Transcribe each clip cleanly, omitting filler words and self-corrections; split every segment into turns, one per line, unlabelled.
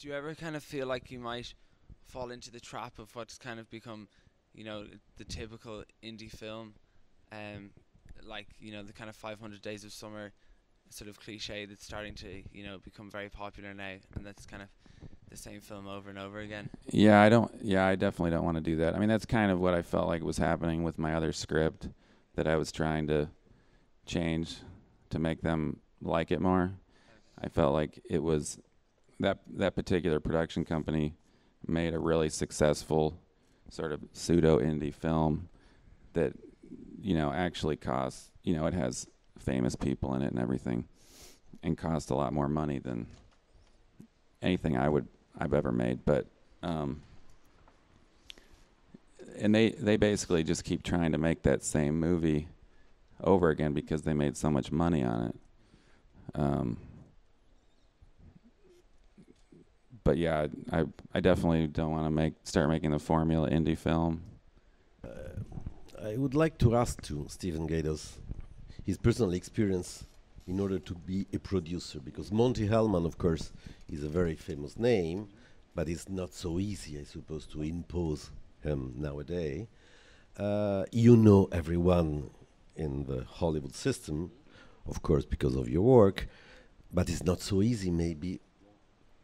Do you ever kind of feel like you might fall into the trap of what's kind of become, the typical indie film, um, like the kind of 500 Days of Summer sort of cliche that's starting to become very popular now, and that's kind of the same film over and over again.
Yeah, I don't. Yeah, I definitely don't want to do that. I mean, that's kind of what I felt like was happening with my other script that I was trying to change to make them like it more. I felt like it was that particular production company made a really successful sort of pseudo indie film that actually costs, it has famous people in it and everything, and cost a lot more money than anything I've ever made. But and they basically just keep trying to make that same movie over again because they made so much money on it. But yeah, I definitely don't want to start making the formula indie film.
I would like to ask to Stephen Gaydos his personal experience in order to be a producer, because Monty Hellman, of course, is a very famous name, but it's not so easy, I suppose, to impose him nowadays. You know everyone in the Hollywood system, of course, because of your work, but it's not so easy, maybe,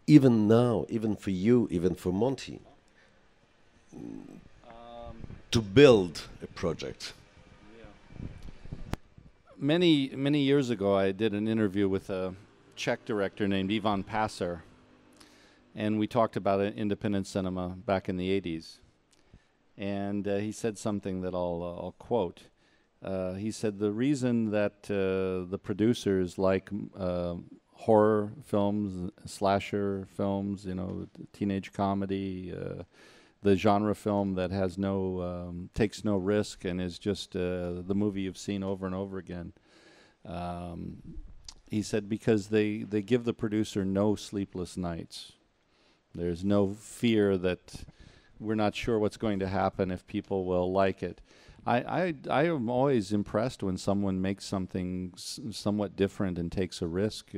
even now, even for you, even for Monty, to build a project.
Many years ago, I did an interview with a Czech director named Ivan Passer, and we talked about independent cinema back in the 80s. And he said something that I'll quote. He said the reason that the producers like horror films, slasher films, teenage comedy, the genre film that has takes no risk and is just the movie you've seen over and over again. He said because they give the producer no sleepless nights. There's no fear that we're not sure what's going to happen if people will like it. I am always impressed when someone makes something somewhat different and takes a risk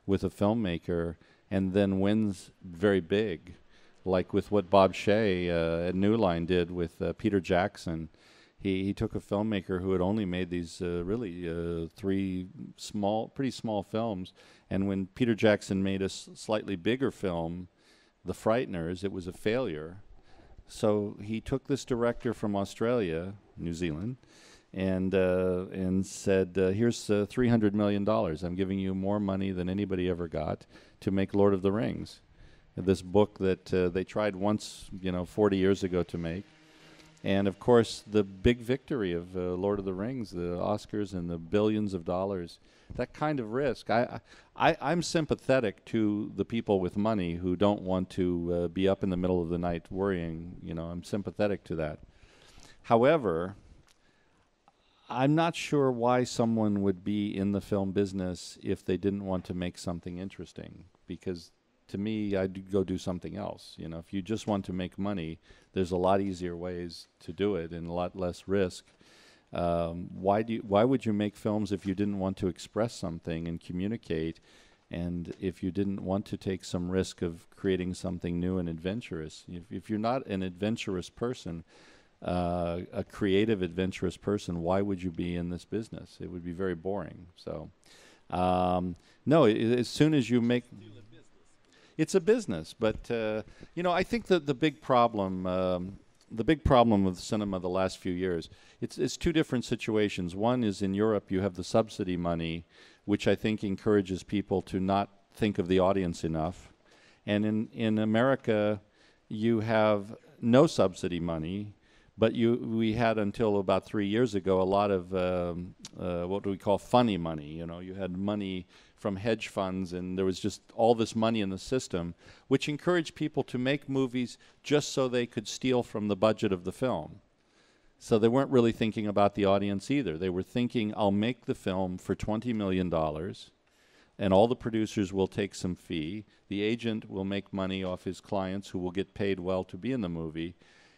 with a filmmaker and then wins very big, like with what Bob Shea at New Line did with Peter Jackson. He took a filmmaker who had only made these three pretty small films, and when Peter Jackson made a slightly bigger film, The Frighteners, it was a failure. So he took this director from Australia, New Zealand, and said, here's $300 million. I'm giving you more money than anybody ever got to make Lord of the Rings. This book that they tried once, 40 years ago to make. And, of course, the big victory of Lord of the Rings, the Oscars and the billions of dollars, that kind of risk. I'm sympathetic to the people with money who don't want to be up in the middle of the night worrying. I'm sympathetic to that. However, I'm not sure why someone would be in the film business if they didn't want to make something interesting, because to me, I'd go do something else. If you just want to make money, there's a lot easier ways to do it and a lot less risk. Why would you make films if you didn't want to express something and communicate, and if you didn't want to take some risk of creating something new and adventurous? If you're not an adventurous person, a creative, adventurous person, why would you be in this business? It would be very boring. So, no, as soon as you make... It's a business, but I think that the big problem with cinema the last few years, it's two different situations. One is in Europe, you have the subsidy money, which I think encourages people to not think of the audience enough, and in America, you have no subsidy money, but we had until about 3 years ago a lot of what do we call funny money. You had money from hedge funds, and there was just all this money in the system, which encouraged people to make movies just so they could steal from the budget of the film. So they weren't really thinking about the audience either. They were thinking, I'll make the film for $20 million, and all the producers will take some fee. The agent will make money off his clients, who will get paid well to be in the movie.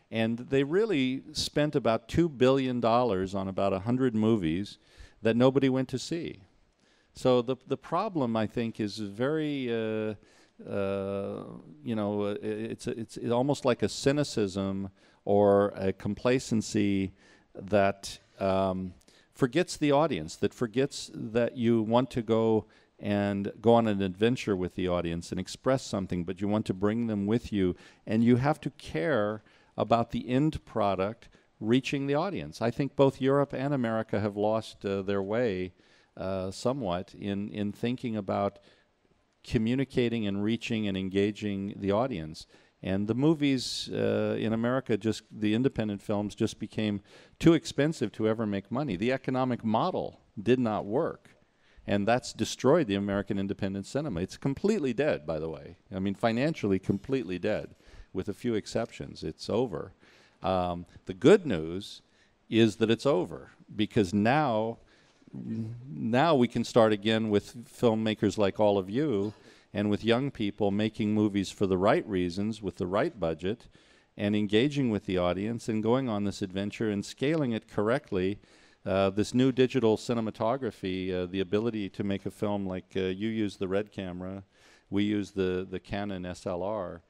And they really spent about $2 billion on about 100 movies that nobody went to see. So the problem, I think, is very it's almost like a cynicism or a complacency that forgets the audience, that forgets that you want to go on an adventure with the audience and express something, but you want to bring them with you, and you have to care about the end product reaching the audience. I think both Europe and America have lost their way somewhat in thinking about communicating and reaching and engaging the audience. And the movies in America, just the independent films, just became too expensive to ever make money. The economic model did not work. And that's destroyed the American independent cinema. It's completely dead, by the way. I mean, financially completely dead, with a few exceptions. It's over. The good news is that it's over, because now we can start again with filmmakers like all of you, and with young people making movies for the right reasons, with the right budget, and engaging with the audience, and going on this adventure and scaling it correctly. This new digital cinematography, the ability to make a film like you use the Red camera, we use the Canon SLR.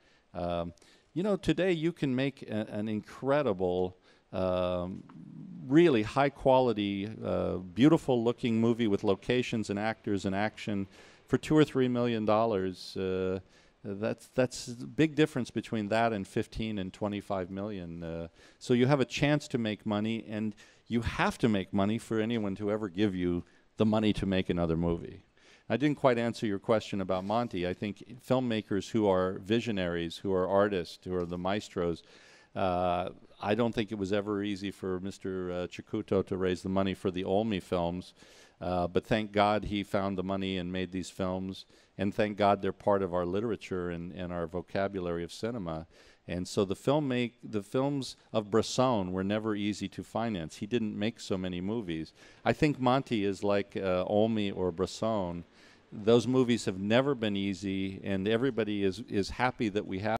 Today you can make an incredible, really high quality, beautiful looking movie with locations and actors and action for $2 or $3 million. That's a big difference between that and 15 and 25 million. So you have a chance to make money, and you have to make money for anyone to ever give you the money to make another movie. I didn't quite answer your question about Monty. I think filmmakers who are visionaries, who are artists, who are the maestros, I don't think it was ever easy for Mr. Cikuto to raise the money for the Olmi films, but thank God he found the money and made these films, and thank God they're part of our literature and our vocabulary of cinema. And so the films of Bresson were never easy to finance. He didn't make so many movies. I think Monty is like Olmi or Bresson. Those movies have never been easy, and everybody is happy that we have